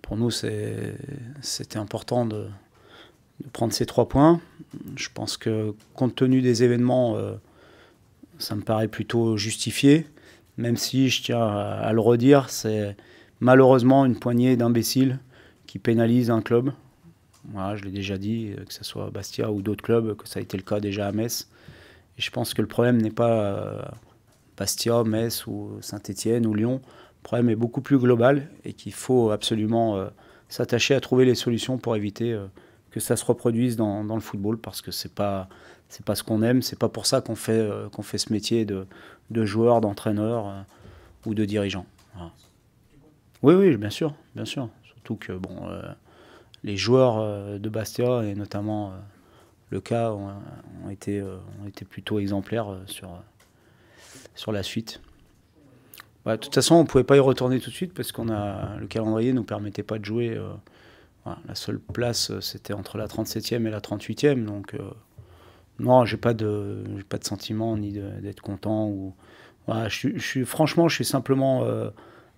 Pour nous, c'était important de prendre ces 3 points. Je pense que compte tenu des événements, ça me paraît plutôt justifié, même si je tiens à le redire, c'est malheureusement une poignée d'imbéciles qui pénalisent un club. Voilà, je l'ai déjà dit, que ce soit Bastia ou d'autres clubs, que ça a été le cas déjà à Metz. Et je pense que le problème n'est pas Bastia, Metz ou Saint-Étienne ou Lyon. Le problème est beaucoup plus global et qu'il faut absolument s'attacher à trouver les solutions pour éviter que ça se reproduise dans le football, parce que c'est pas ce qu'on aime, c'est pas pour ça qu'on fait ce métier de joueur, d'entraîneur ou de dirigeant. Voilà. Oui, oui, bien sûr, bien sûr. Surtout que bon, les joueurs de Bastia, et notamment le cas, ont été plutôt exemplaires sur la suite. Bah, de toute façon, on ne pouvait pas y retourner tout de suite parce le calendrier ne nous permettait pas de jouer. Voilà, la seule place, c'était entre la 37e et la 38e. Donc, non, j'ai pas de sentiment ni d'être content. Voilà, franchement, je suis simplement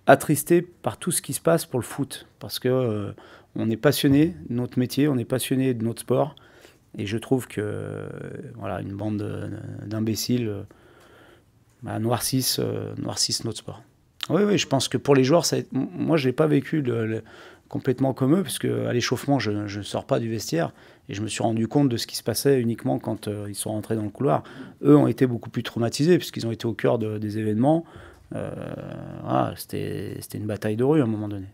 attristé par tout ce qui se passe pour le foot. Parce que on est passionné de notre métier, on est passionné de notre sport. Et je trouve que voilà, une bande d'imbéciles noircissent notre sport. Oui, oui, je pense que pour les joueurs, moi je n'ai pas vécu complètement comme eux, puisque à l'échauffement, je ne sors pas du vestiaire, et je me suis rendu compte de ce qui se passait uniquement quand ils sont rentrés dans le couloir. Eux ont été beaucoup plus traumatisés, puisqu'ils ont été au cœur des événements. Voilà, c'était une bataille de rue à un moment donné.